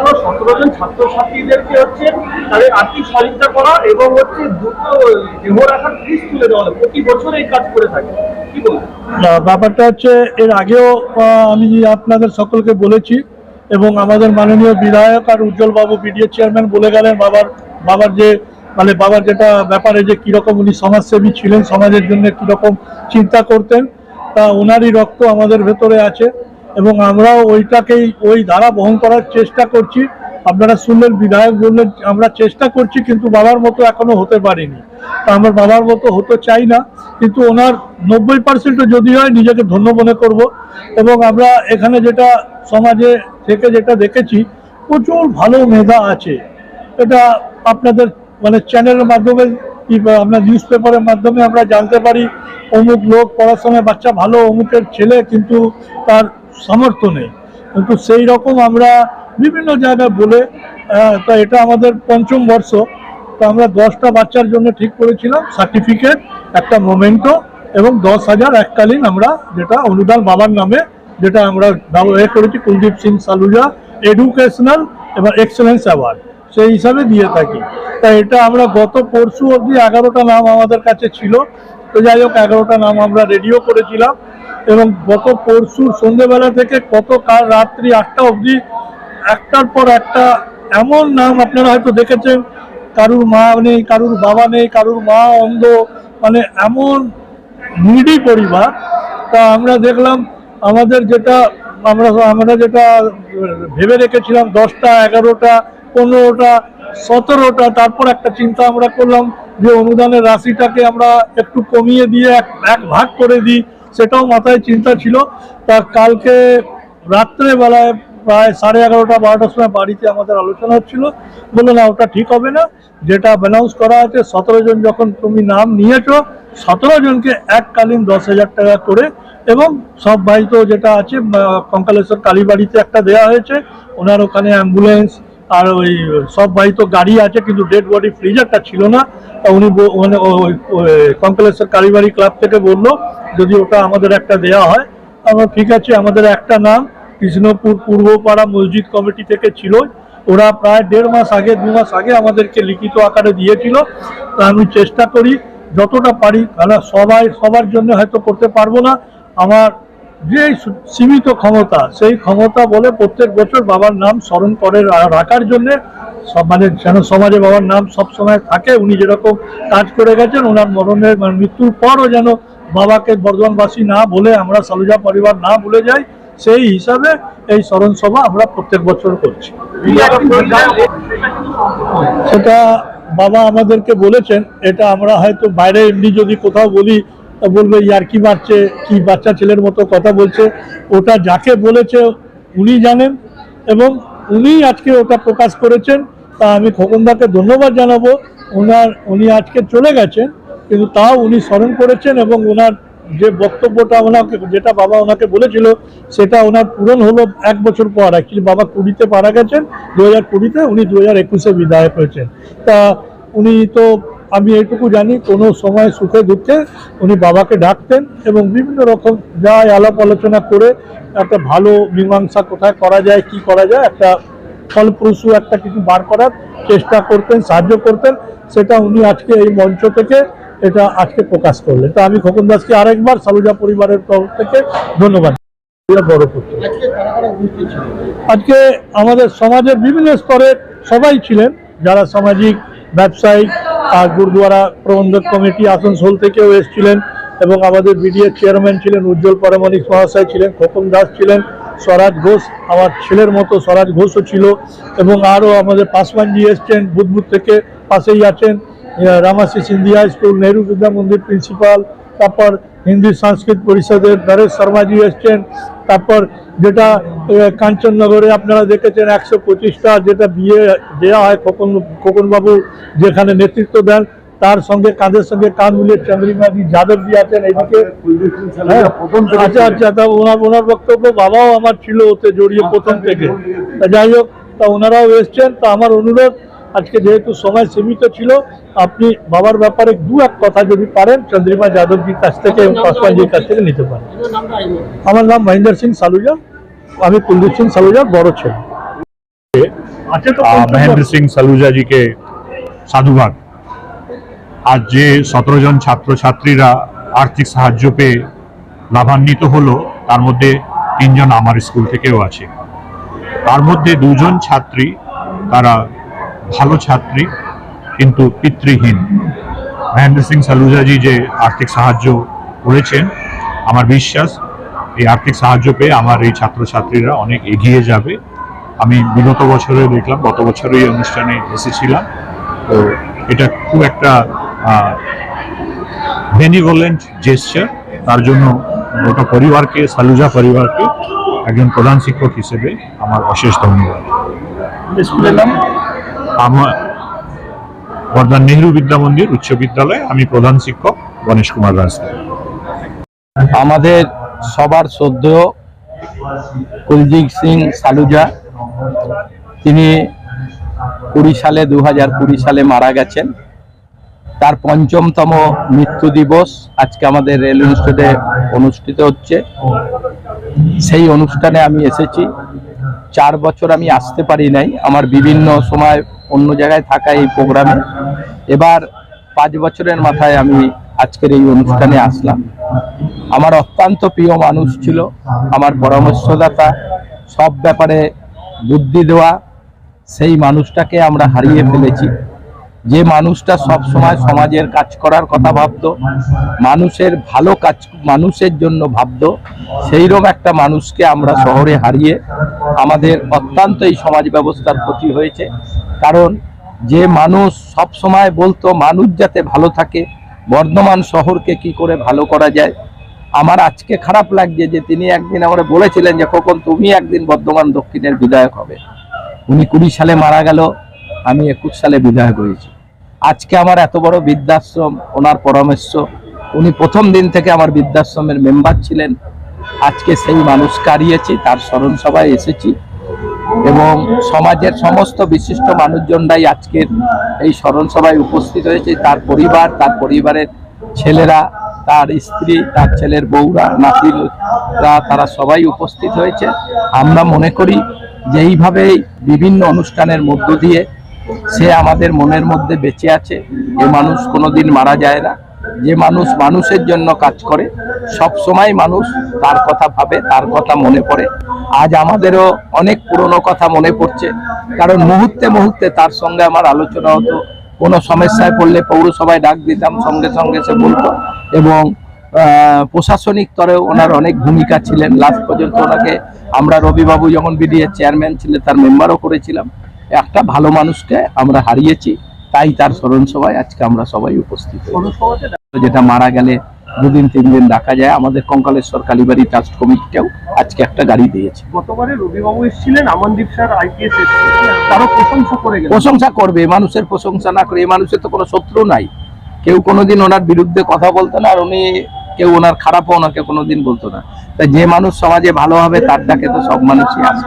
জন্য 17 জন ছাত্রছাত্রীদেরকে হচ্ছে তাদের আর্থিক সহযোগিতা করা এবং হচ্ছে দ্রুত দেহ রাখার ফিস তুলে দেওয়া হয়। প্রতি বছর এই কাজ করে থাকে, কি বলবেন? ব্যাপারটা হচ্ছে এর আগেও আমি আপনাদের সকলকে বলেছি এবং আমাদের মাননীয় বিধায়ক আর উজ্জ্বল বাবু বিডিএ চেয়ারম্যান বলে গেলেন বাবার যে বাবার যেটা ব্যাপারে যে কীরকম উনি সমাজসেবী ছিলেন, সমাজের জন্য কীরকম চিন্তা করতেন, তা ওনারই রক্ত আমাদের ভেতরে আছে এবং আমরাও ওই ধারা বহন করার চেষ্টা করছি। আপনারা শুনলেন বিধায়ক বললেন আমরা চেষ্টা করছি কিন্তু বাবার মতো এখনো হতে পারিনি। তা আমরা বাবার মতো হতে চাই না, কিন্তু ওনার 90% যদি হয় নিজেকে ধন্য মনে করব। এবং আমরা এখানে যেটা সমাজে থেকে যেটা দেখেছি, প্রচুর ভালো মেধা আছে। এটা আপনাদের চ্যানেলের মাধ্যমে আপনার নিউজ পেপারের মাধ্যমে আমরা জানতে পারি অমুক লোক পড়াশোনায় বাচ্চা ভালো, অমুকের ছেলে কিন্তু তার সামর্থ্য নেই, কিন্তু সেই রকম আমরা বিভিন্ন জায়গায় বলে তা এটা আমাদের 5ম বর্ষ। তো আমরা 10টা বাচ্চার জন্য ঠিক করেছিলাম সার্টিফিকেট, একটা মোমেন্টো এবং 10,000 এককালীন আমরা যেটা অনুদান বাবার নামে যেটা আমরা করেছি কুলদীপ সিং সালুজা এডুকেশনাল এবং এক্সেলেন্স অ্যাওয়ার্ড সেই হিসাবে দিয়ে থাকি। তা এটা আমরা গত পরশু অবধি 11টা নাম আমাদের কাছে ছিল। তো যাই হোক 11টা নাম আমরা রেডিও করেছিলাম এবং গত পরশু সন্ধ্যেবেলা থেকে কাল রাত্রি 8টা অবধি একটার পর একটা এমন নাম আপনারা হয়তো দেখেছেন, কারুর মা নেই, কারুর বাবা নেই, কারুর মা অন্ধ, এমন নিডি পরিবার। তা আমরা দেখলাম আমরা যেটা ভেবে রেখেছিলাম 10টা, 11টা, 15টা, 17টা, তারপর একটা চিন্তা আমরা করলাম যে অনুদানের রাশিটাকে আমরা একটু কমিয়ে দিয়ে এক ভাগ করে দিই, সেটাও মাথায় চিন্তা ছিল। তা কালকে রাত্রেবেলায় প্রায় 11:30 12টার সময় বাড়িতে আমাদের আলোচনা হচ্ছিল, বললো না ওটা ঠিক হবে না, যেটা অ্যানাউন্স করা আছে 17 জন যখন তুমি নাম নিয়েছো 17 জনকে এককালীন 10,000 টাকা করে এবং সব বাড়িতে যেটা আছে কঙ্কালেশ্বর কালীবাড়িতে একটা দেওয়া হয়েছে, ওনার ওখানে অ্যাম্বুলেন্স আর ওই সব বাড়িতে গাড়ি আছে কিন্তু ডেড বডি ফ্রিজারটা ছিল না। তা উনি কঙ্কালেশ্বর কালীবাড়ি ক্লাব থেকে বললো যদি ওটা আমাদের একটা দেওয়া হয়। আমরা ঠিক আছে, আমাদের একটা নাম কৃষ্ণপুর পূর্বপাড়া মসজিদ কমিটি থেকে ছিল, ওরা প্রায় 1.5 মাস আগে 2 মাস আগে আমাদেরকে লিখিত আকারে দিয়েছিল। তা আমি চেষ্টা করি যতটা পারি, কারণ সবার জন্য হয়তো করতে পারবো না, আমার যে সীমিত ক্ষমতা সেই ক্ষমতা বলে প্রত্যেক বছর বাবার নাম স্মরণ করে রাখার জন্যে যেন সমাজে বাবার নাম সবসময় থাকে। উনি যেরকম কাজ করে গেছেন, ওনার মৃত্যুর পরও যেন বাবাকে বর্ধমানবাসী না বলে, আমরা সালুজা পরিবার না ভুলে যাই, সেই হিসাবে এই স্মরণ সভা আমরা প্রত্যেক বছর করছি। সেটা বাবা আমাদেরকে বলেছেন, এটা আমরা হয়তো বাইরে এমনি যদি কোথাও বলি তা বলবে ইয়ার কি মারছে, কি বাচ্চা ছেলের মতো কথা বলছে। ওটা যাকে বলেছে উনি জানেন এবং উনি আজকে ওটা প্রকাশ করেছেন। তা আমি খোকনদাকে ধন্যবাদ জানাবো। উনি আজকে চলে গেছেন কিন্তু তাও উনি স্মরণ করেছেন এবং ওনার যে বক্তব্যটা যেটা বাবা ওনাকে বলেছিল সেটা ওনার পূরণ হলো 1 বছর পর। অ্যাকচুয়ালি বাবা 20-তে মারা গেছেন, 2020-তে, উনি 2021-এ বিদায় হয়েছেন। তা উনি তো আমি এইটুকু জানি কোনো সময় সুখে দুঃখে উনি বাবাকে ডাকতেন এবং বিভিন্ন রকম যা আলাপ আলোচনা করে একটা ভালো মীমাংসা কোথায় করা যায়, কি করা যায়, একটা ফলপ্রসূ একটা কিছু বার করার চেষ্টা করতেন, সাহায্য করতেন। সেটা উনি আজকে এই মঞ্চ থেকে এটা আজকে প্রকাশ করলেন। তা আমি খোকন দাসকে আরেকবার সালুজা পরিবারের তরফ থেকে ধন্যবাদ। আজকে আমাদের সমাজের বিভিন্ন স্তরের সবাই ছিলেন, যারা সামাজিক, ব্যবসায়িক আর গুরুদুয়ারা প্রবন্ধক কমিটি আসানসোল থেকেও এসেছিলেন এবং আমাদের বিডিএ চেয়ারম্যান ছিলেন উজ্জ্বল পরামানিক মহাশয় ছিলেন, খোকন দাস ছিলেন, স্বরাজ ঘোষ আমার ছেলের মতো স্বরাজ ঘোষও ছিল এবং আরও আমাদের পাসওয়ানজি এসছেন বুধবুধ থেকে, পাশেই আছেন রামাসি সিন্ধিয়া স্কুল, নেহরু বিদ্যা মন্দির প্রিন্সিপাল, তারপর হিন্দি সংস্কৃত পরিষদের নরেশ শর্মাজি এসছেন, তারপর যেটা কাঞ্চননগরে আপনারা দেখেছেন 125টা যেটা বিয়ে দেওয়া হয় খোকনবাবু যেখানে নেতৃত্ব দেন, তার সঙ্গে কাঁধের সঙ্গে কাঁধ মিলিয়ে চন্দ্রিমাজি যাদবজি আছেন এইদিকে। আচ্ছা, তা ওনার বক্তব্য বাবাও আমার ছিল ওতে জড়িয়ে প্রথম থেকে। তা যাই হোক, তা ওনারাও এসছেন। তা আমার অনুরোধ, আজকে যেহেতু সময় সীমিত ছিল, আপনি বাবার ব্যাপারে 2-1 কথা যদি পারেন চন্দ্রিমা যাদবজির কাছ থেকে এবং পাসওয়ানজির কাছ থেকে নিতে পারেন। আমার নাম মহেন্দ্র সিং সালুজা, আমি কুলদীপ সিং সালুজার বড় ছেলে। আছে তো महेंद्र सिंह सलूजा जी के साधुवाद। आज जे 17 জন ছাত্র ছাত্রীরা আর্থিক সাহায্য পেয়ে লাভান্বিত হলো, তার মধ্যে 3 জন আমার স্কুল থেকেও আছে। তার মধ্যে 2 জন ছাত্রী, তারা ভালো ছাত্রী কিন্তু পিতৃহীন। মহেন্দ্র সিং সালুজাজি যে আর্থিক সাহায্য করেছেন, আমার বিশ্বাস এই আর্থিক সাহায্য পেয়ে আমার এই ছাত্রছাত্রীরা অনেক এগিয়ে যাবে। আমি বিগত বছরে দেখলাম, গত বছর এই অনুষ্ঠানে এসেছিলাম, তো এটা খুব একটা বেনিভোলেন্ট জেস্চার। তার জন্য গোটা পরিবারকে, সালুজা পরিবারকে একজন প্রধান শিক্ষক হিসেবে আমার অশেষ ধন্যবাদ। স্কুলের নাম আমার বর্ধমান নেহরু বিদ্যা মন্দির উচ্চ বিদ্যালয়ে আমি প্রধান শিক্ষক গণেশ কুমার রাজদা। আমাদের সবার শ্রদ্ধেয় কুলজিৎ সিং সালুজা, তিনি 2020 সালে মারা গেছেন। তার ৫মতম মৃত্যু দিবস আজকে আমাদের রেল ইনস্টিটিউটে অনুষ্ঠিত হচ্ছে। সেই অনুষ্ঠানে আমি এসেছি। 4 বছর আমি আসতে পারি নাই, আমার বিভিন্ন সময় অন্য জায়গায় থাকা এই প্রোগ্রামে। এবার 5 বছরের মাথায় আমি আজকের এই অনুষ্ঠানে আসলাম। আমার অত্যন্ত প্রিয় মানুষ ছিল, আমার পরামর্শদাতা, সব ব্যাপারে বুদ্ধি দেওয়া। সেই মানুষটাকে আমরা হারিয়ে ফেলেছি। যে মানুষটা সব সময় সমাজের কাজ করার কথা ভাবতো, মানুষের ভালো কাজ, মানুষের জন্য ভাবতো, সেইরকম একটা মানুষকে আমরা শহরে হারিয়ে আমাদের অত্যন্ত এই সমাজ ব্যবস্থার ক্ষতি হয়েছে। কারণ যে মানুষ সব সময় বলতো মানুষ যাতে ভালো থাকে, বর্ধমান শহরকে কি করে ভালো করা যায়। আমার আজকে খারাপ লাগছে যে তিনি একদিন আমরা বলেছিলেন যে কখন তুমি একদিন বর্ধমান দক্ষিণের বিধায়ক হবে। উনি 20 সালে মারা গেল, আমি 21 সালে বিধায়ক হয়েছি। আজকে আমার এত বড় বৃদ্ধাশ্রম, ওনার পরামর্শ, উনি প্রথম দিন থেকে আমার বৃদ্ধাশ্রমের মেম্বার ছিলেন। আজকে সেই মানুষকে হারিয়েছি, তার স্মরণ সভায় এসেছি এবং সমাজের সমস্ত বিশিষ্ট মানুষজনরাই আজকের এই স্মরণ সভায় উপস্থিত হয়েছে। তার পরিবার, তার পরিবারের ছেলেরা, তার স্ত্রী, তার ছেলের বউরা, নাতিরা, তারা সবাই উপস্থিত হয়েছে। আমরা মনে করি যে এইভাবেই বিভিন্ন অনুষ্ঠানের মধ্য দিয়ে সে আমাদের মনের মধ্যে বেঁচে আছে। এ মানুষ কোনোদিন মারা যায় না। যে মানুষ মানুষের জন্য কাজ করে, সব সময় মানুষ তার কথা ভাবে, তার কথা মনে পড়ে। আজ আমাদেরও অনেক পুরনো কথা মনে পড়ছে, কারণ মুহূর্তে মুহূর্তে তার সঙ্গে আমার আলোচনা হতো। কোনো সমস্যায় পড়লে পৌরসভায় ডাক দিতাম, সঙ্গে সঙ্গে সে বলতো। এবং প্রশাসনিক স্তরেও ওনার অনেক ভূমিকা ছিলেন। লাস্ট পর্যন্ত ওনাকে আমরা রবিবাবু যখন বিডিএ চেয়ারম্যান ছিলেন তার মেম্বারও করেছিলাম। একটা ভালো মানুষকে আমরা হারিয়েছি, তাই তার স্মরণ সভায় আজকে আমরা সবাই উপস্থিত। যেটা মারা গেলে 2 দিন 3 দিন রাখা যায়। আমাদের কঙ্কালেশ্বর কালীবাড়ি ট্রাস্ট কমিটিটাও আজকে একটা গাড়ি দিয়েছে। গতবারে রবিবাবু এসেছিলেন, আমনদীপ স্যার আইপিএস এসেছিলেন, তারও প্রশংসা করে গেলেন। প্রশংসা করবে, মানুষের প্রশংসা না করে, এই মানুষের তো কোনো শত্রু নাই। কেউ কোনোদিন ওনার বিরুদ্ধে কথা বলতো না, আর উনি কেউ ওনার খারাপও ওনাকে কোনোদিন বলতো না। তাই যে মানুষ সমাজে ভালো হবে তার ডাকে তো সব মানুষই আসে।